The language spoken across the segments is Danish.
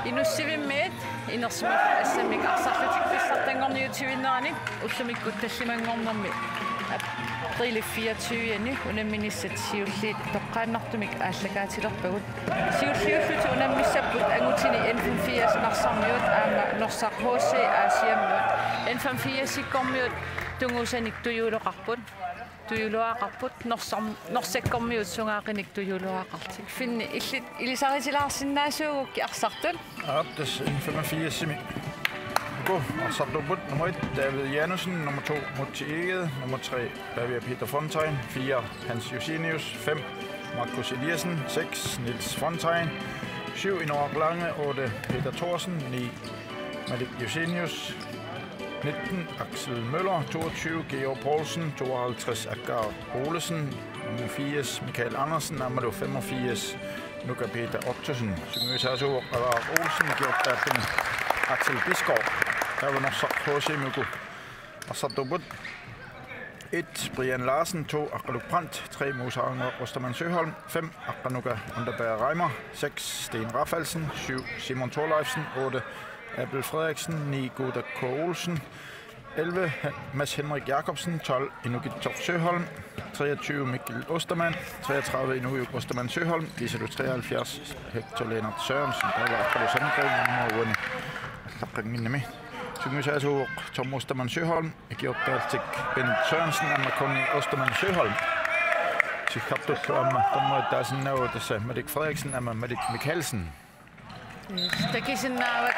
Inussivimmiit inersimak assamik arsarlutik pissartangorniutivinnerani ullumikkut tallimangornermi aprili 24-ni unamminissat siulliit toqqaannartumik ааллакаатилерпагут сиуллиуллути унаммиссаппут агутини N54 нарсармиут аама норсархууси аасиаммиут N54-сиккормиут тунгусаник туюулоқарпут туюлуаақарпут норсаккормиут сунгааqinik туюлуаақартик финни иллит илисаритилаарсиннаасуугукки арсартут Aartes N85-simi. God, og så blev nummer 1 David Janussen, nummer 2 Mutti Egede, nummer 3 Bavia Peter Fontein, 4 Hans Josinius, 5 Markus Eliassen, 6 Niels Fontein, 7 Inorak Lange, 8 Peter Thorsen, 9 Malik Josinius, 19 Axel Møller, 22 Georg Poulsen, 52 Agar Olesen, nummer 80 Michael Andersen, nummer 85 Nuka Peter Ottosen, Syngøsasu Agar Olsen, Georg Bergen, Axel Bisgaard, der var nok så H.C. Mugu. Og så dubbelt 1 Brian Larsen, 2 Akkaluk Brandt, 3 Musa Anger Ostermann Søholm, 5 Akkanuka Underberg Reimer, 6 Sten Raffalsen, 7 Simon Thorleifsen, 8 Abel Frederiksen, 9 Guda K. Olsen, 11 Mads Henrik Jacobsen, 12 Inugit Torp Søholm, 23 Mikkel Ostermann, 33 Inugit Ostermann Søholm, viser du 73 Hector Lennart Sørensen, der var Akkaluk Sandgren, og Rune Lakkingen med. Syngøsasu Tom Ostermann Søholm, Georg Baltik Bent Sørensen, Anna Conny Ostermann Søholm. Sikaptut Amma, Tommo Dasen Nav, tässä Madik Frederiksen, Amma Madik Mikkelsen. Takisin naavat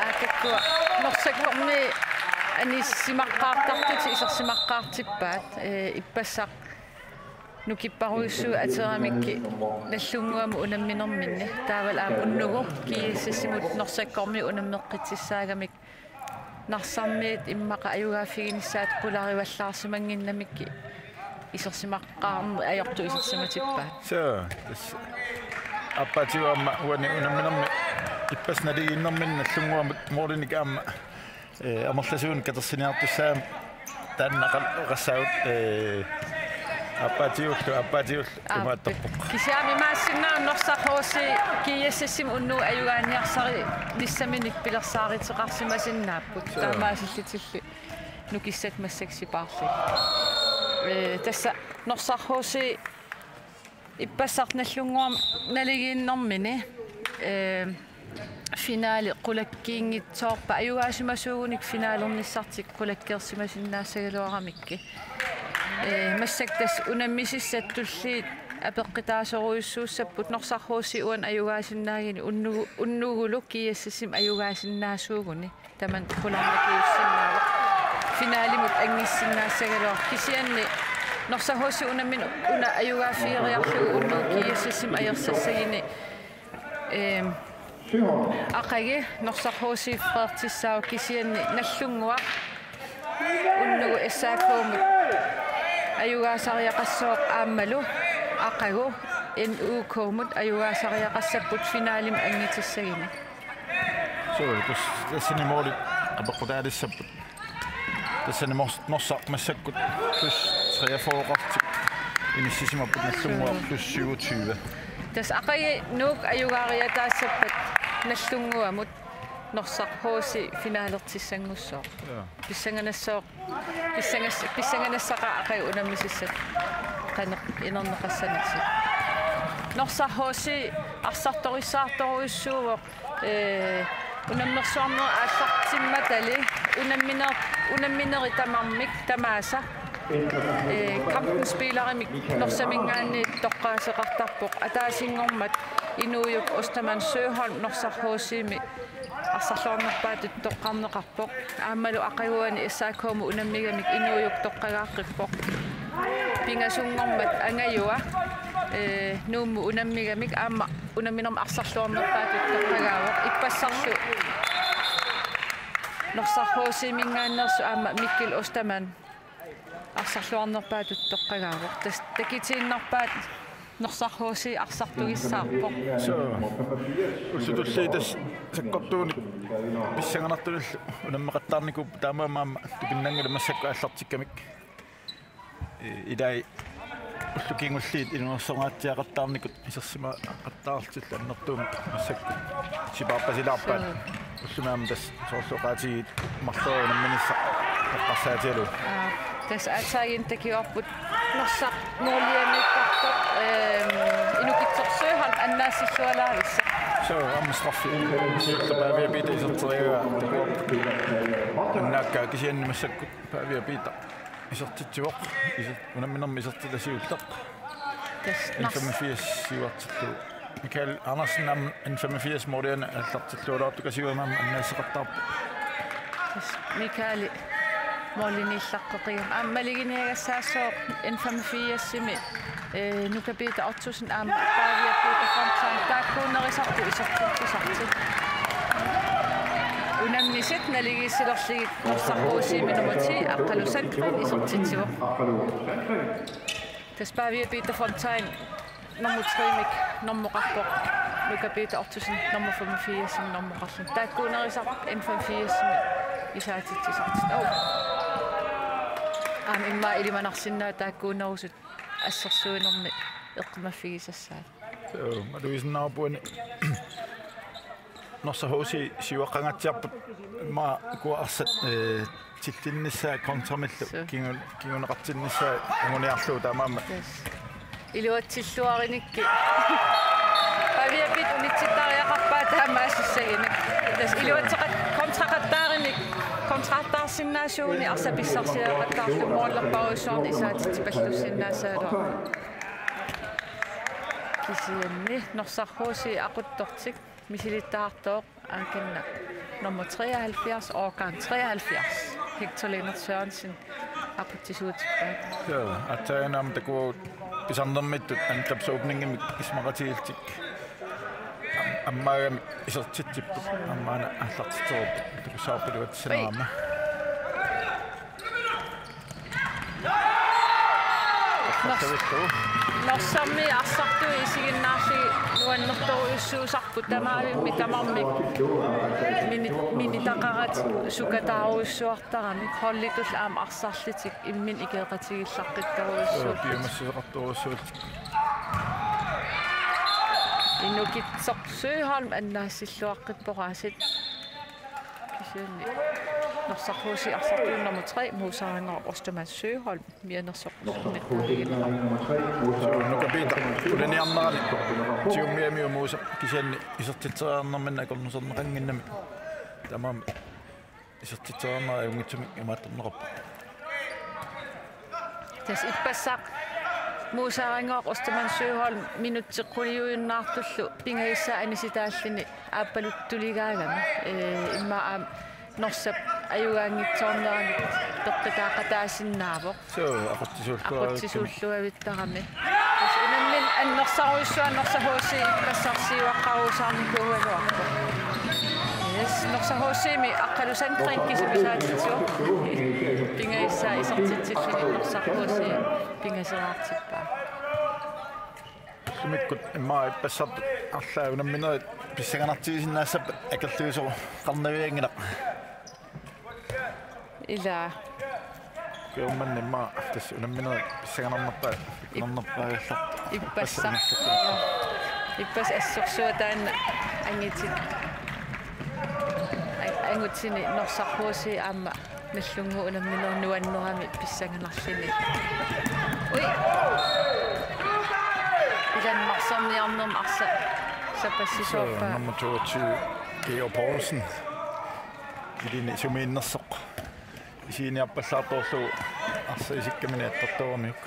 aakakku norsakkormi anissimaqaartartuti isarsimaqaartippaat ippassaq nukipparuissu ateramikki nallunguamu unamminerminni taaval aam unnugu kiissassimut norsakkormi unammeqqitsissaagamik narsarmiit immaqa ajugaafiginissaat qularivallaarsimanginnamikki isarsimaqqaarmi ajortu isarsimatippaat Så appatiuamma uani unamminermi ippasnali innermin nallunguamut moorlinik aamma amorlasuun katersiniartussaam taannaqal qassaut Appatiul imaattorpoq kisiami maassinnaa norsarhuusi kiiassassim unnu ajugaaniarsari nissaminik pilersaariteqarsimasinnaapput taamaasillitill nukissat massaksipaarli tassa norsarhuusi ippassarnallunguam naligiinnermini finaali qulakkiingitsoorpa ajugaasimasууgunik finaalernissartik qulakkeersimasinnaassagaluaramikki массактас унаммисиссаттуллиит апеққитаасоруйуссууссаппут норсархууси уан аюгаасиннаагини уннугулу киассасим аюгаасиннаасуугуни таман кулаарнакиуссиннаава финаалимут ангиссиннаассагалуар кисианни норсархууси унаммин уна аюгаафиериарлугу уннуу киассасим аерсассагини ақаги норсархууси фреертиссаава кисианни наллунгуа уннугу эссаакуумут аюгаасариақассооқ ааммалу ақагу NU-коомут аюгаасариақассаппут финаалим ангитиссагини Så tässä moli apaqutaalissapput tässä norsarmassakut plus 43 inississimapput nallungua plus 27 tässä aqagi nuuk ajugaariataassappat nallunguamut norsarhuusi finaalertissangussoq pissanganassoq pissanganassaqa aqai unammisissat qaneq inerneqassaniksi norsarhuusi arsartorissaartoruissuuvoq unammersuarner aallartimmatali unammineri tamarmik tamaasa kampenspillerimik norsamingaanni toqqaaseqartarpoq ataasingormat inuuyuk Ostermann Søholm norsarhuusiimi арсарлуарнерпаатут тоққарнеқарпоқ аамалу ақагуани эссааккоому унаммигамик инуйук тоққагааққиппоқ пингасунгормат ангаюа нуумму унаммигамик аама унамминерма арсарлуарнерпаатут тоққагаавоқ иппассарлу норсархуусимингааннерсу аама Mikkel Ostermann арсарлуарнерпаатут тоққагаавоқ тас такитииннарпаат norsarhuusi arsartugissaarpo so usutulliitas sakkortuuni pissanganartulullu unammeqattaarniku taamaamaama tupinnangala massakku аллартиккамик илай уллукингуллиит илунерсогаатиақаттаарникут исерсима aqattaartilla аннэртуumi массакку сипааппасилаарпаат уллумаама тас соорлоqaатигит марлуунамминисса эққарсаатиалу тас атсаагин такиорпут норсақ нуулиамиккарто инукитсорсуйхан аннаассиллуалаарисса so амсраффи сиуллапаавиапита исертерига аннаакка кисианни массакку паавиапита исертитсуоқ унамминерми исертиласиуллеқ тас 85 сивартиллу Mikael Andersen am 85 måden аллартиллуалаарту касиуамаама аннаассеқартаарпу тас Mikael молиниллаққеқиам аммалигиниагассаассоо 85-сими нукапита 8000 аама паавиаппита фронтсан тааккуунерисарту исертиттисарти унамнисет налигиссилерлигит норсарруусими nummer 10 аққалусантран исертитсиво тас паавиаппита фронтсан nummer 3 мик номмоқарпоқ нукапита 8000 nummer 85 номмоқарлун тааккуунерисарт 85-сими исаатитсисарти имма илиманарсиннаа тааккуунерусут ассерсуинерми эққимаффигисассаат малуисиннаарпуани норсахуси сиуаққангатсиарпут ма куарсат тиллинниссаа контрамиллу кигунеқартинниссаа амуниарлуу таамаама илуатсиллуариникки павиапит унитситтариақарпаа таамаассагини тас илуатсеқат контрақаттаариник контрактаарсиннаасууни арсаписсарсиақаттаарлу мооллерпаруссуарни исаатити паллуссиннаасаалуа кисианни норсархууси ақуттортик мисилиттаартоо аакинна nummer 73 årgang 73 Hector Lennart Sørensen апутсисуутиппаа ja атаанам таку писарнэрмиттут анлапсуупнингими кисмаратиилтик аммаагами исертитсиппут аммаана аллартитеруппут такусаарпилуатсинаама норсамми арсартуи исигиннаарлиги нуаннэрторуйуссуусарпут тамаавимми тамармик мини сукатааруйуссуартарами холлитул аама арсаарлитик иммин икеэқатигиллаққиттаруйуссуу биомассисеқартуруссуут инукитсорсуйхалм аннаассиллуаққиппораасит кисианни норсархууси арсартуи nummer 3 Мусаангер Остомас Søholm мианерсоқнэрмиттаригилла нукапита уланиарнерани тиуммиамиу мууса кисианни исертитсериарнэрмина акорнусернеқангиннами тамаама исертитсериарнера юнгитсумик имаатторнеқарпа тас иппассаақ Мусаангер Остомас Søholm минутсеққулиуиннаартуллу пингаиссаа аниситааллини ааппалуттулигаагами иммаа норсап аюгаангитсоорнерани тоққитаақатаасиннаавоқ ақуттисууллуавиттарами тас унаммин аннерсаруйссуа норсахууси пассарсиуаққарусаарникуугалуарпо yes норсахуусими аққалусантриккисимисаатитсуо пингаиссаа исертитсиллини норсархууси пингасераартиппаа миккут иммаа пассарт арлаа унамминери писсаганартигисиннаассап акерлуисоо қарнавиангила ила кеумман иммаа тас унамминери писсаганарнерпаа норнерпаагаллар иппас ассерсуатаанна ангитит ангутсини норсархууси аама наллунгу унамминернуаннерами писсаганарлини уи илан марсарниарнерм арса сапассисоорпаа nummer 22 Georg Poulsen илини сумииннерсоқ исиниарпаллаарторлу арса исиккаминааттартуармиук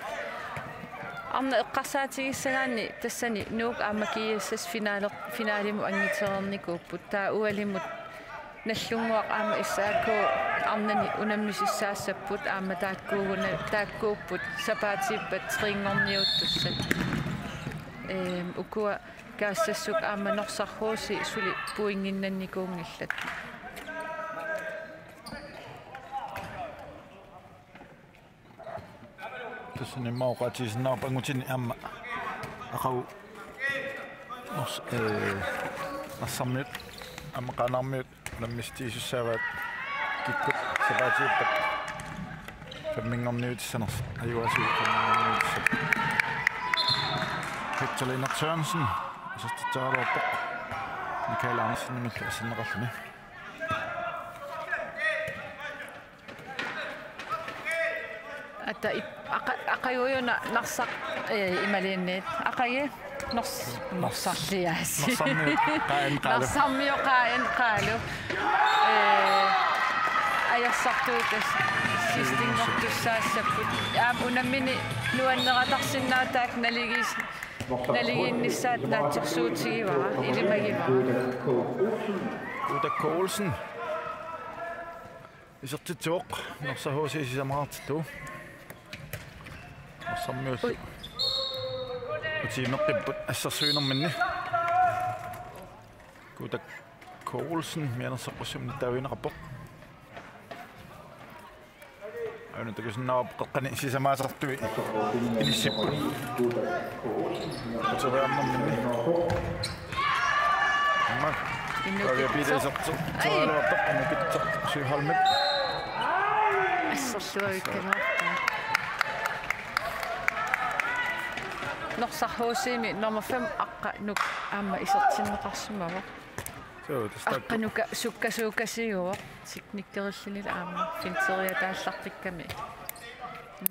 арна эққарсаатигиссагаани тассани нуук аамакиассас финалиму ангитерерникууппут таа уалимут наллунгуақ аама иссаакку арнани унаммисиссаассаппут аама тааккууппут сапаатиппат трингорниуттуссат укуа каассассук аама норсархууси сули пуингиннанникуунгиллат тассани маоқатисиннаарпангутини аама أخو نص نصمت أما قنامت لما استيش السبات كيكت سباتي بق فمن نيوت السنة أيوة سوي فمن نيوت السنة هتلينا تشانسن استتجارة بق ميكايل عنسن مثل السنة غفني أتا أقايو نصق إيمالينيت أقاي نص سياسي نصمي قائن قالوا أي صقتو سيستين نقطة ساسبت ونمني لأن غتقسنا تاك نلقي النساء لا تكسوتي إلى ما يبغى وده كولسن إذا تتوق نفسه هو شيء زمات تو نصمي وتي نقب السسوين مني وده كولسن ميانا سقوش من التاوين غبق أنا تقول نواب قلقني شيء زمان رتوي إني سبب وتغير مني ما قال بيدا زبط تغير وطق أنا كنت شيء هالمد السسوي كمان نقصح هوسيمي نما فهم أقا نك أما إساتين نقسمه أقا نك سوكا سيو سكنيك تغسلني الأم فين تعلق كمي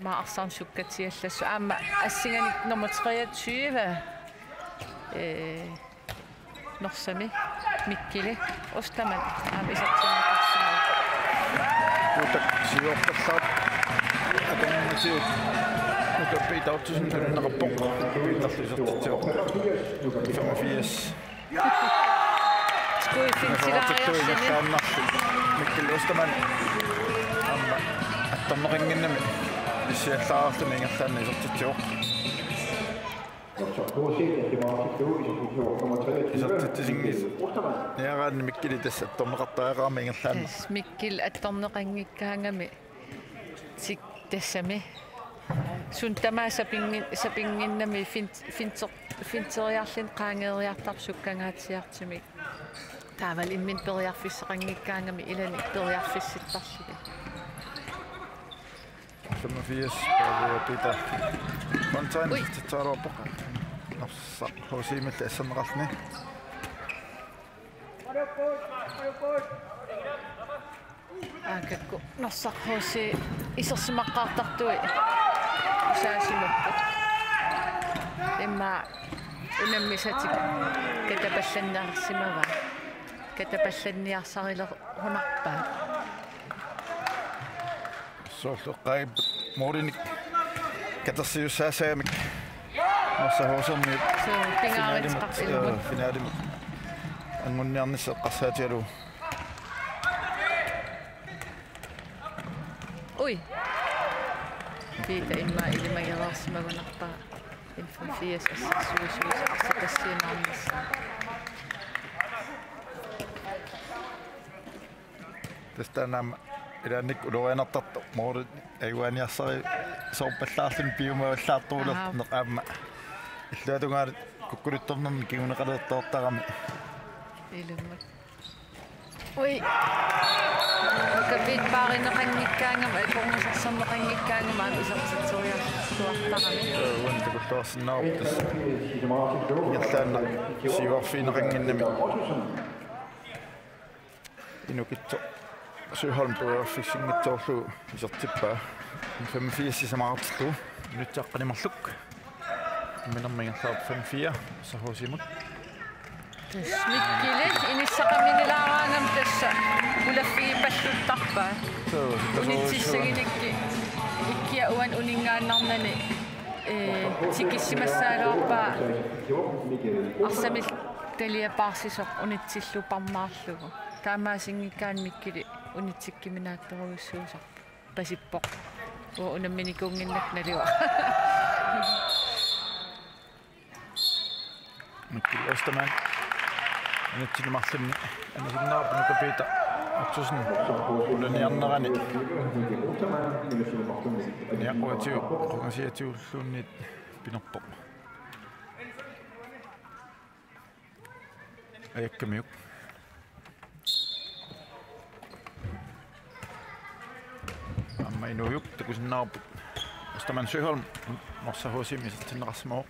ما أصلا سوكا تيسلس أما السنة نما تغير شيء نقسمي مكيلة أستمن أم إساتين نقسمه وتك سيو قصاب أدم سيو بيت أو تسمع إنه قبض بيت أصلي فما فيش تقول في سلاح يحسن مكل أستمن أما التمرين إنما الشيء ثالث من الثاني زبط إذا تتزنجز يا غاد مكل يدس التمرين طاقة من الثاني مكل التمرين كهنمي تك تسمي سنتما سبينين نمي فين تريالين قانغ يعطب سكانات يعتمي تعمل إمين بريال في سرني كانغمي إلى بريال في الستاشية ثم فيش بيتا كونتين تتارو بقى نفس هوسي مثل اسم غفني كتكو نصق هوسي إساس مقاطعتوي ساسي مبت إما ونمي ساتي كتبسلنا سماوا كتبسلني أصغي هنقبا صوت قايب مورينك كتصير ساسامك نصه هوسم في نادي المني الناس القصات يلو أوي بيتا إما إلي ما يراس ما ونقطع الفنفية سوي أصدقسين عن النساء تستنى إذا نك ولو أنا طط مورد أيواني أصغي صوب الثلاثين بيوم والثلاث طولة نقام الثلاث غار كل الطمن كي ونقدر الطاقة غمي إلي وي كبيت باغي نقني كانم أيكون نصم نقني كانم عن إذا تسويا توقتها وانت قلت واس النار بس يتلنا سيوا في نقني النمي إنه كنت شو هالمبوا في شيء متوفو جتبا فما فيه سماعات تو نتقني مخلوق من ما ينصاب فما فيه سهو سيموت مكيلة إني سقى من العالم تسا ولا في بشر الطقبة ونتي سرينك إكيا أوان أنينا نرنني تيكي سمسارا أصمي تليا باسي سوق ونتي سلو باماسلو تاما سيني كان مكيلة ونتيكي من التروسو سوق بسي بوك ونمني كونغين نكناليوا مكيلة أستمان أنا تيجي محسني أنا في النار بنكبيتا أتصني ولني أنا غني أنا أقوى تيو قمسية تيو لوني بنقطع Ajakkamiuk. Amma inujuk takusinnaarput. Ostaman Søholm norsahusimisertinneqarsimooq.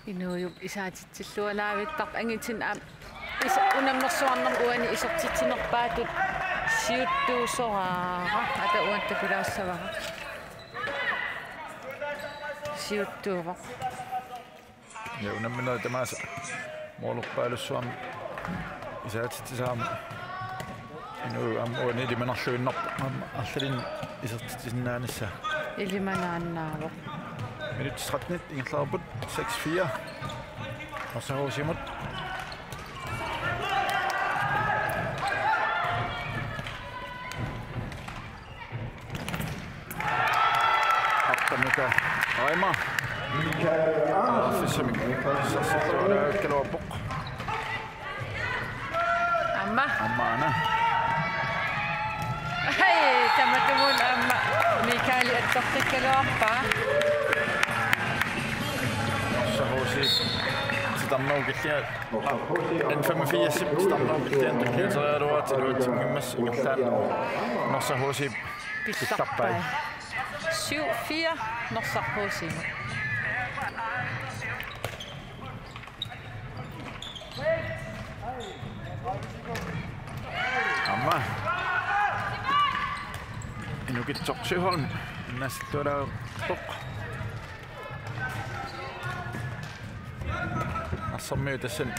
Inujuk isaatitsillualaavittarp angitin isa unammersuarnam uani isortittinerpaatut siuttuusoraara ata uantakulaassavara. Siuttuuva. Ja unammina tamaasa moolorpaalussuam isaatittisaama inu uani limanarluinnarpa allin isertittinnaanissa Ilimanaannaavo. Minut 13 ingerlaarput 6-4 norsahussimut Artanuka Aima Fissamik Sassuolaakkaloorpoq Amma Ana Hei tamatumun amma Mikaeli attortikkaloorpa norsahussi sitarnerukillia en 85 sitarnerukillian tulliuterialuaatiluatsimmas ingerlaan norsahussi Pissarpai 7-4 norsarhuusimu. Amma inukitsoq Søholm innassillualaarpoq arsormiu tassan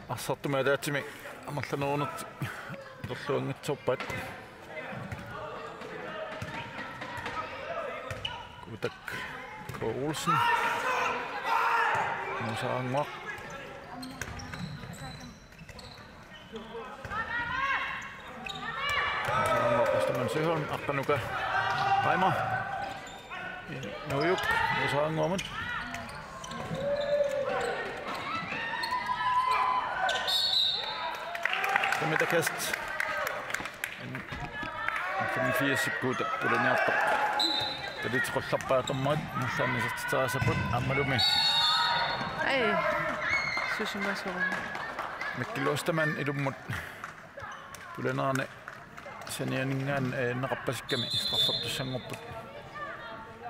arsortumaa taatsimi amarlanuunerti torluangitsorpat kutak K. Olsen musaanguaq Ostaman Søholm Artanuka Aima Nujuk musaanguamut Midagkast 85 sekunder ulaniartoq talitqollarpaatormat nallarnisertitaraasaput ammalumi Ei susimasorun Mikkiluostaman ilummut pulenerane sanianingaan neqarpasikkami straffartussangorput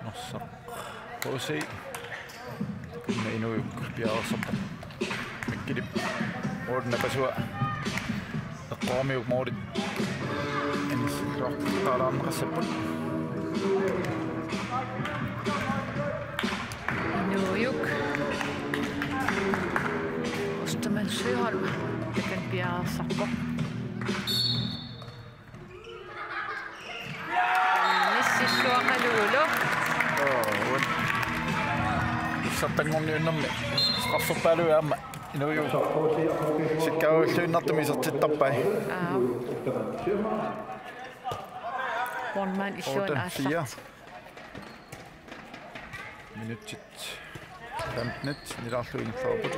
norsaq Jose kunna inujuk piarersarpa mikkilip oodnapasua eqqormiuk moorit anissuartaalaarneqassaput Inujuk Ostaman Søholm takan piarersarpa nississuaqaluulu Sartangorniunnermi straffarpaaluaama inujuk sikkaruulluinnartumi isertittarpai One issuan assart minutit 15 nilaarluingerlaarput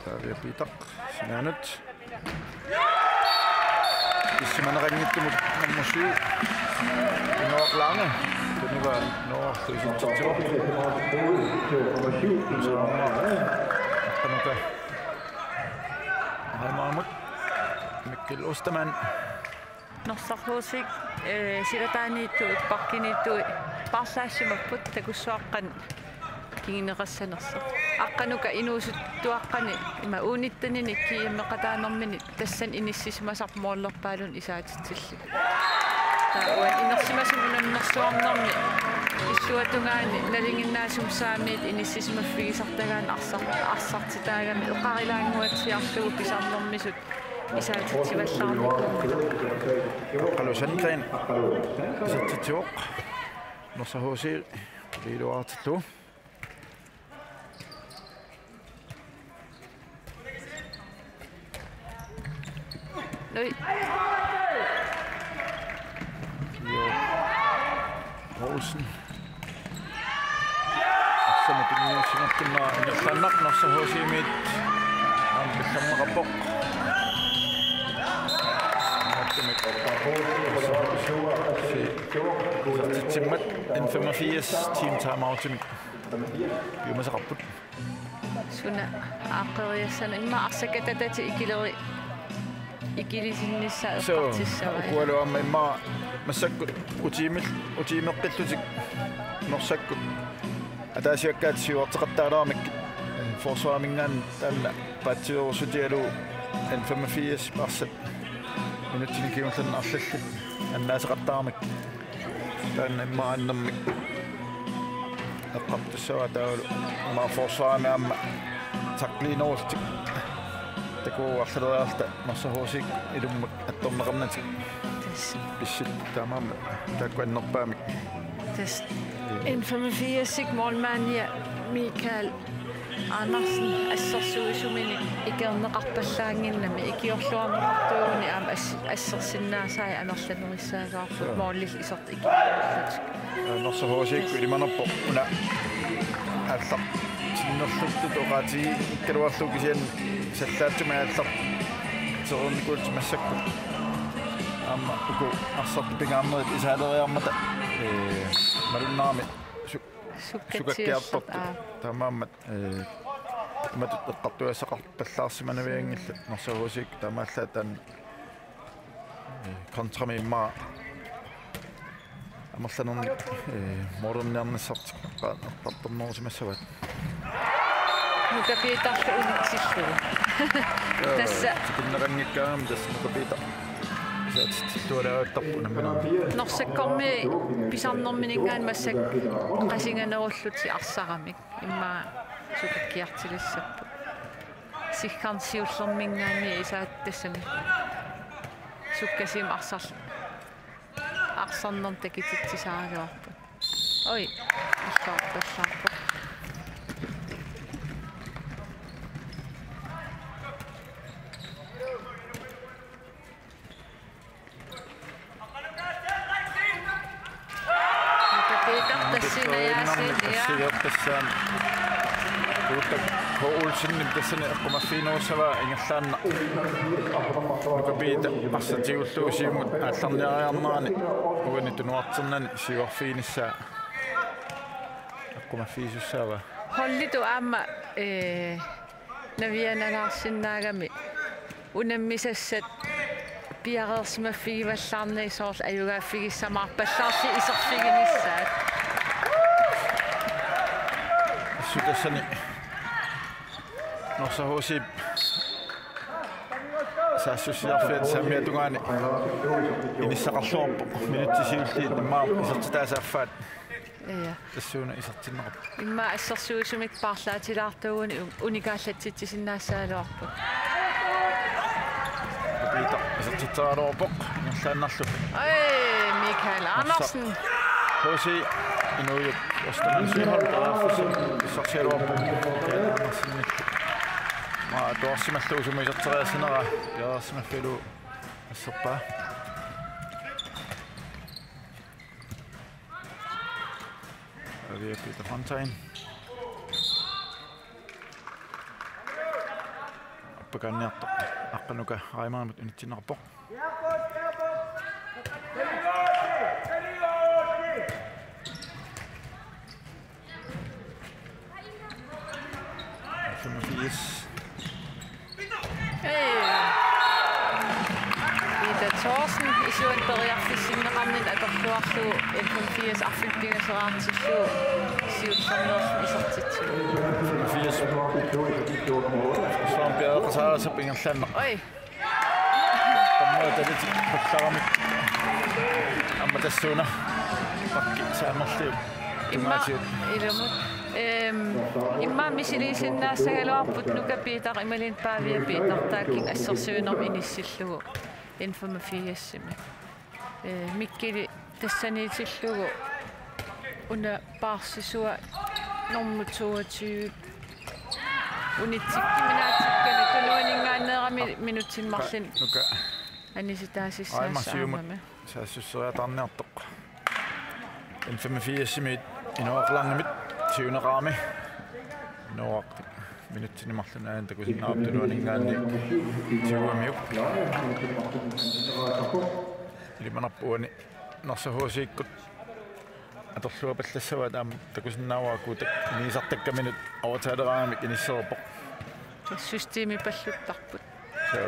taaviapitaq sinaanut issimanerangittumut nummer 7 Norlange Tuniva Norluisintertivo Artanuka Aimaamut Mikkel Ostaman norsarhuusik silataaniittu ipparkiniittu parlaassimapput takussuaqqan kingineqassanersa aqqanuka inuusuttuaqqani ima uunittanini kiimmeqataanermini tassan inissismasarmoollerpaalun isaatitsillu tauan inersimasum unamnersuarnermi issuatungaani nalinginnaasum saamiit inissismaffigisartagaan arsartitaagami eqarilaanguatsiarlugu pisarnermisut isaatitsivallаарmiku Qalusankren isertitsioq norsahussi liiluartillu Nui Olsen Samatinnussinartunna ingerlannaq norsahussimit ampillamneqarpoq Timmat en 85 team timeout Yumasaqarput. Suna aaqqeriassana imma arsakatatati ikileri ikilisinnissaa eqqartissava. Kualuamma imma massakkut utiimeqqillutik norsakkut ataasiakkaat siuarteqattaalaarmik forsvaarmingaan taalla paatsiorusutialu 85 parsat minuttini kiimullan arlallut annaaseqattaarmik taanna imma annarmik eqqartussava taulu imma forsvaarmiamma taqliinorultik takuarlaleriarta marsahuusik ilummak attorneqarnatik bissit taamaamma taakkuannerpaamik tas 85 målmand Mikael Andersen assersuisumini ikerneqarpallaanginnami ikiorluarneqartuuni aama assersinnaasai anerlanerissaasaarfut moollill isert ikillerlatik norsahuusik ilimanerpo una аллар синнерлутту тоqaati иккалуарлугисиан саллаатсума аллар сорникуут массакку амма уку арсартпигаамнерит исаалериармата малуннаами сукаккиарпорт тамааммат матут эққартуассақарталлаарсиманавиангилла норсаhuusik тамааллаатан контрами имма амерланерни модернернссартик эққартэрнерусимассават нукапиитарлу унитсиллу тасса тикиннерангиккаам тасса нукапиита Norsakkormi pisarnerminingaan massak qasinganerulluti arsaramik imma sukakkiartilissappu siggarnsiullermingaanni isaat tassami sukkasim arsarner takitittisaariorpu oi allorpallarpu тассаан уутак хоулсинни тассани эққумаффинуусава ингерлаанна нукапиита арсатигуллуусиимут аалларниариарнерани угани тунуартернани сиуарфиинissaa эққумаффиисуссаава холлиту аама навианагарсиннаагами унаммисассат пиареерсимаффигиваллаарни соорл аюгааффигиссамаарпаллаарси исерфигинissaat сутассани норсаhuusip саассуссиарфиат саммиатунгаани иниссақарлуарпо минуттисиуллиит намаа исертитаасааффаат ия тассууна исертиннеқап имма ассерсуусумик паарлаатилаартууни уникааллатситсиннаассаалуарпу пита исертитсааруарпоқ нерлааннарлу Mikael Andersen хоси инуйуп остамисиҳар тараффисин исерсиалуарпо Andersen ма тоорсималлуусума исертериассинера яарсимаффилу ассерпаа Peter Fontaine. Appaganniarto aqqanuka aimaamut unitsinnerpo. Peter Thorsen isuan periarfissinneqarnin atorluarlu F4 arfilpingaseraartillu siullernersen isertitsu. Svaan Pedersen pingerlanner. Oi. Tammuata lit pollarami. Amma tassuuna. Pakki saamerliu. Imma ilumut. Imma misilisinnaasagaluarput nuka Peter imalin paavia Peter taakin assersuunermi inissillugu. Informafiassimi. Mikkili tassaniitillugu una paarsisua nummer 22 unitsikkiminaatikkani tuluaningaanneerami minutsimmarlin nuka anisitaasissaassaamame saasusseриатарниартоq informafiassimi inuaqlangamit siuneqaami nuaqti minutsinimmarlunaan takusinnaap tuluaningaanni siuamiuk limanarpuani narsahuusiikkut atorlua pallassava taam takusinnaavaaku niisartakka minut overtaaleраамик инissерпо systeemi palluttarput so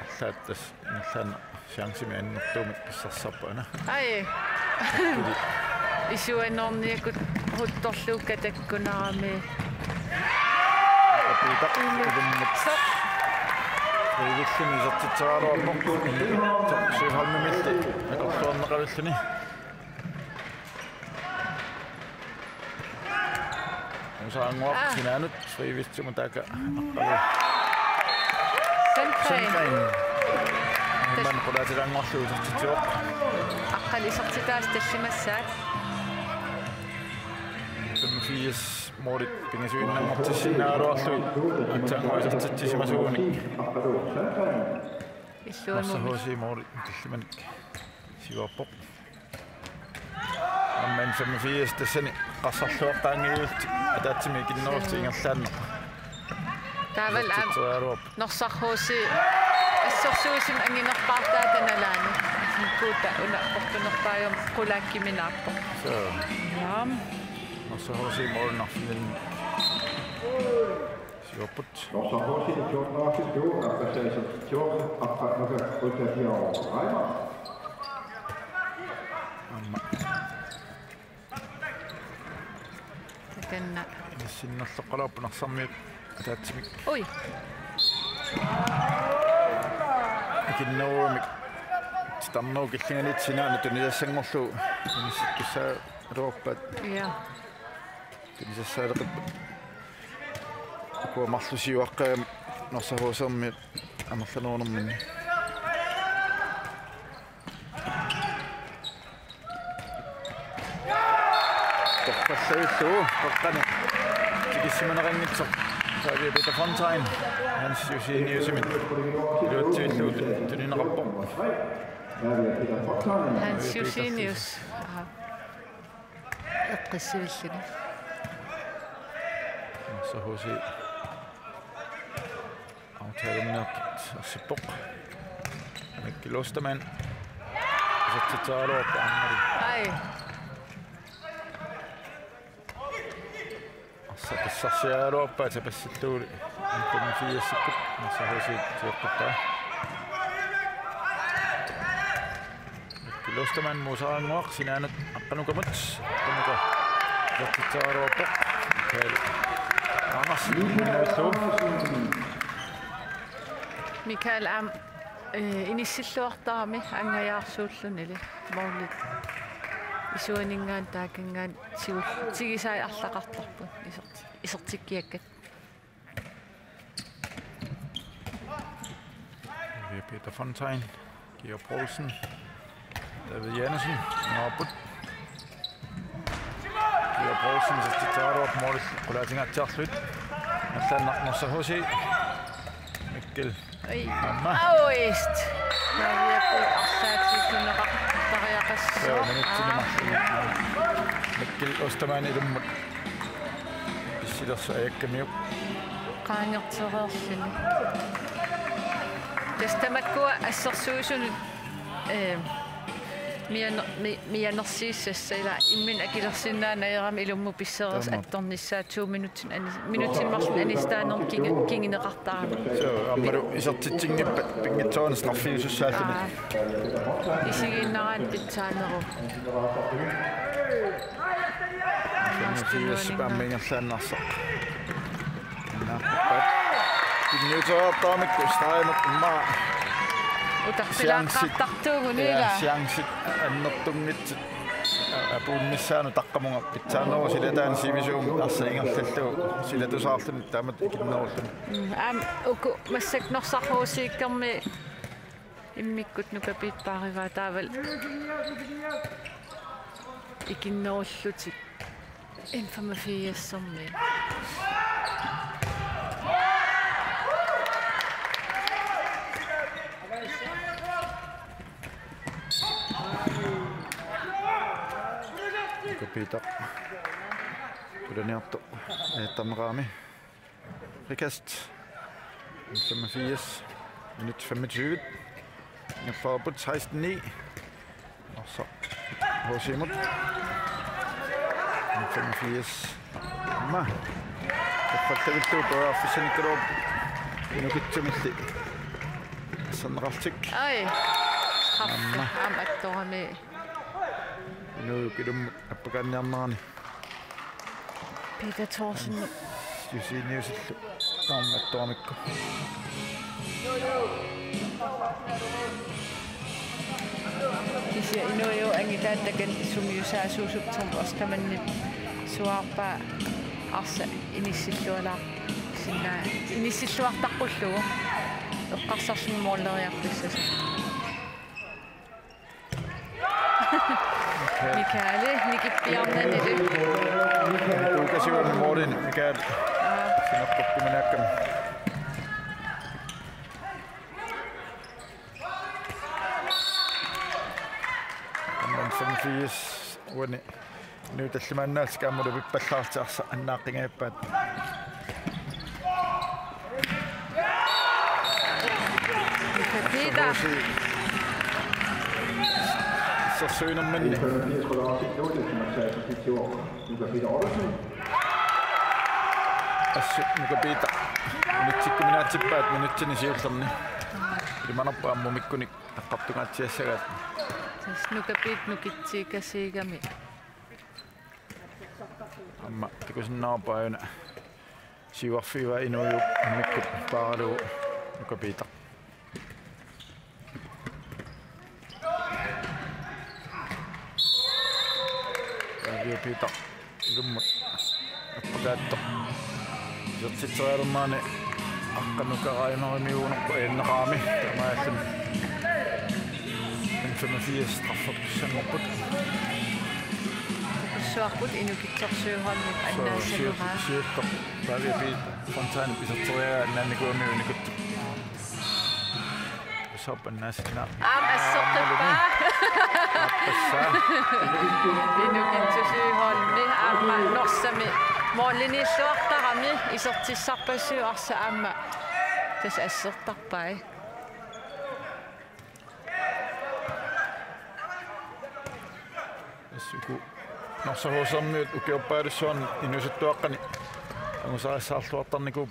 allaattas innerlaana chancemi annertuumik pissarсарпана ai isuanorniakut huttorluukka takkunarami apitaqilummat Riivillini sortitseraaluarpo suuhalmimilli akorluarneqavilluni usaanguaq sinaanut riivitsuma taaka aqqalu Sentrein man qulaatilaanngorlu sortitsuoq aqqalisortitaas tassimassaat 85 moorit pingasuinnangortissinaaluarlu atsaanguisartittisimasuunik illuamusi moorit tillimanik siuarpoq amman 85 tassani qassarluoqqaangiulti ataatsimi kinnerulti ingerlaanna taaval norsarhuusi assorsuusim anginerpaartaatanalaani kuuta una portunerpaayum qulaakkiminaappo yaam norsarhuusi moorinarfinen siuarput norsarhuusi 14 after 14 after Ulterior kenna sinnerleqqalaappunarsammiut ataatsimik oi ikinneruumik tarnuu killinganit sinaana tunisassangorlu nissikkussaa ruoppat ja tunisassaaleqip akuamarlusiuaqqaam norsarhuusermiut amerlanuunerminni Torpallavilluu qoqqani tikissimanaranngitsoq Xavier Peter Fontaine Hans Josiniusimit iluatsiilluut tuninerappo Hans Josinius eqqissivilluni sahusi autaalunnaqit assippoq amikkilustaman satsitsaaluarpa ammari ai Sassarsiaaruappa tapassilluuli antammi fiiassikkut sahusi tiuqquttaa Kilostaman muusaanguaq sinaanat aqqanukamut aqqanuka satsitsaaruappa kaal aangarsiluunnuullu Mikael am inissilluartarami angajaarsuullunili maullit isuaningaan taakangaan tigisaai arlaqartarput isertikkiakkat Peter Fontaine Georg Poulsen David Janesen Norbut Georg Poulsen satsitsaaruap moolis qulaatingatsiarlut nallanarnersahusi Mikkel Amma auist naviaput arsaatisunneqartariaqassua Mikkel Osterman ilummut pissilersa ayakkamiuq qaangertereerluni tastamakkua assersuusunut mianersiissassa ila immin akilersinnaanaerami ilummu pisseres attornissaa 2 minutin marsun anistaaner kingineqartarami so ammalu isertitsinngippat pingitsoanas narfiusussaalluni isiginnaraan pitsaaneru Pammingerlaannarsoq naappat kinniutoartaamikku straamat immaa utarpilaaqartartuugunila siangsit annertungit apuunnissaanu taqqamunga pitsaanneru silataan sivisuum arsaingerlallu silatusaarluni taamat kinnerullu am uku massak norsarhuusiikkermi immikkut nukapiippaarivaa taaval ikinnerullutik informafiassermi Peter Udaniarto Tamrami Rikast 85 minut 25 Nefarbut 16-9 og så H.C. Mut 85. Amma. Qaffattavillu paaffisanikkaloo inukitsamilli. Sannerartik. Ai. Ammattorami. Inukilum appakaanniarnerani. Peter Thorsen. Jusiniusillu taammattoramikku. Kisia inuyo angitaattakan sumiusaasuusuptum oskamanni suarpa arsa inissilluala sinna inissilluartaqqullugu eqqarsarsummoolleriarpissasa Mikael nikippiarnanilu Kasiwan Morten Mikael sinapportimanaakkam 85 wani nu tallimannaals kaamulu pippallaartiarsa annaaqqigaappaat Peter Sassuunermanni assu nukapiita nitsikkuminaatippaat minutsini siullerni limanarpaammu mikkunik aqqartungaatsiassagaat nukapit nukitsiikasiigami amma tikusinnaarpaayuna siuarfiiva inuyu mikkut paaralugu nukapiita Piita lummut appagaatto sertitseraalernaani aqqanukaraaimarimiuunerpu eennaqaami tamaallum 85 straffertussannerput suarput inukitsorsuuharnut annaasaluraa siuttor Pavia Piita Fontana piserteriaa annaannikuamiunikut soppannaasina assortippa inukitsusuuharni amma norsami moollinilluartarami isertissarpassuarsa amma tas assertarpai suku narsahuusermiut ukiuppaalussuarni inusuttuaqqani angusaassaalluartarnikuup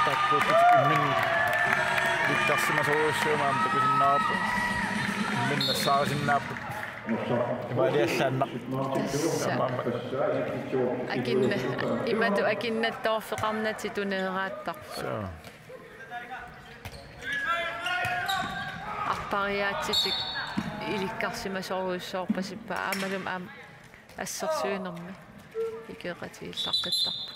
takkuutik immin vittarsimasooruussuumaam takusinnaarpu imminna saarisinnaappu imaliallaannaq akinna imatu akinnattorfeqarnati tuneeraattar arpariaatsitik ilikkarsimasooruussoorpasippa aamalum assersuunermi ikeeqatiillaqqittarpu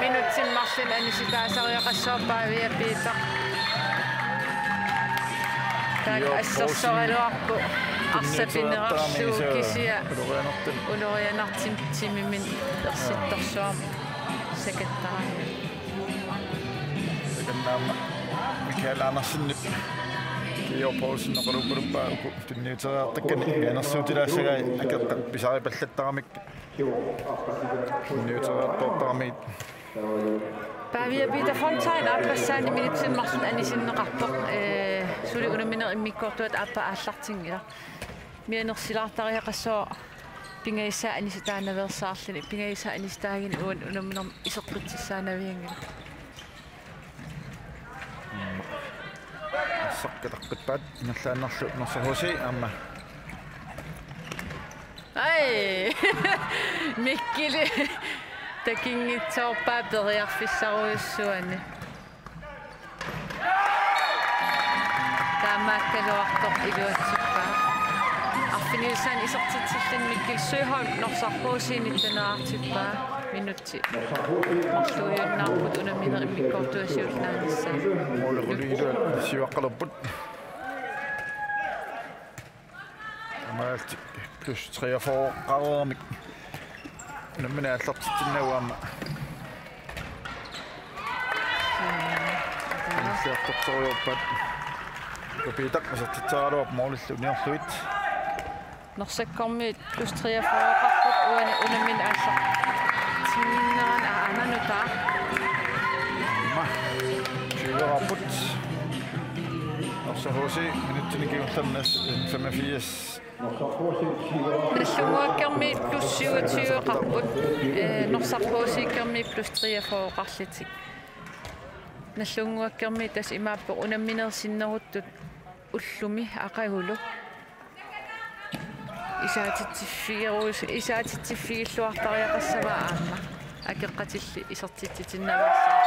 minutsin marsin anisitaasariaqassuarpaavia Piita taak assersoraluarpu arsapinerarsuu kisia ulorianartimimimin ersittorsuam sakattaramia sakannaamma Mikael Andersen Kio Poulsen noqaluppuluppa tunniuteriartakkani enersuutilaassagai akeqqat pisaripallattarmik tunniuteriartortarmi Pavia Piita Fontana appassaani minutsin marsun anisinneqarpoq suli unaminer immikkortuat appa aallartingila mianersilaartariaqassoo pingaissa anisitaanaversaarlini pingaissa anisitaagini uan unaminer iseqqitsissaanaviangila saqqitaqqitpaat inerlaannarlu nersahuusi amma ai mikkili takingitsoorpaa periarfissaruissuani taamaakkaluartoq iluatsippaa arfiniussaan isertitsillan mikkil Søholm norsarhuusiinittunaartippaa minutti marluuyunnaarput unaminer immikkortuasiulnaanissa moleruliiluat siuaqqalerput amaalt plus 43 grader unamina allartitsinnaguamma siartortoriorpat Peter, altså det tager du op målet lidt ned slut. Norsakkormi plus 43 qaqqut una min assa. Tinnan ananuta. Ma. 20 rapport. Og så HC minutterne giver den 85. Nallunguakkermi plus 27 qaqqut. Norsarpoosiikkermi plus 43 qarlitik. Nallunguakkermi tas imaappo unamminersinneruttut ullumi aqagulu. Isaatittiffiilluartariaqassava aamma akeqqatilli isertittitinnaversaa.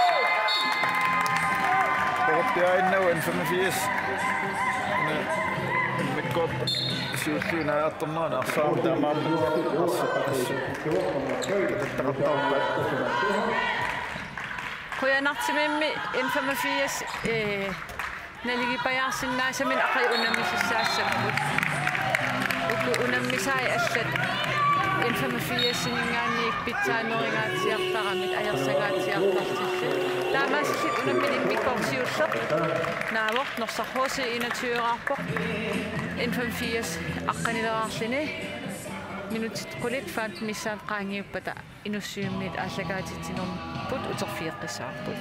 Portiainnu 85. Mikko syyssyynä ajattomaan arsaam tämä Kuyanartimimmi 85 naligipajaarsinnaassamin aqayunammisissaassaput. Unammisai allat 85 siningaanniik pitsaaneringaatiartaramit ajersagaatiartartilli. Taamassillit unammin immikkorsiulleq naavort norsarhuusi 21-arpoq 85 aqqanileraarlini minutit qulit faat missaan qaangiuppata inussiummit aallagaatitinorput uterfiiqqissaarput.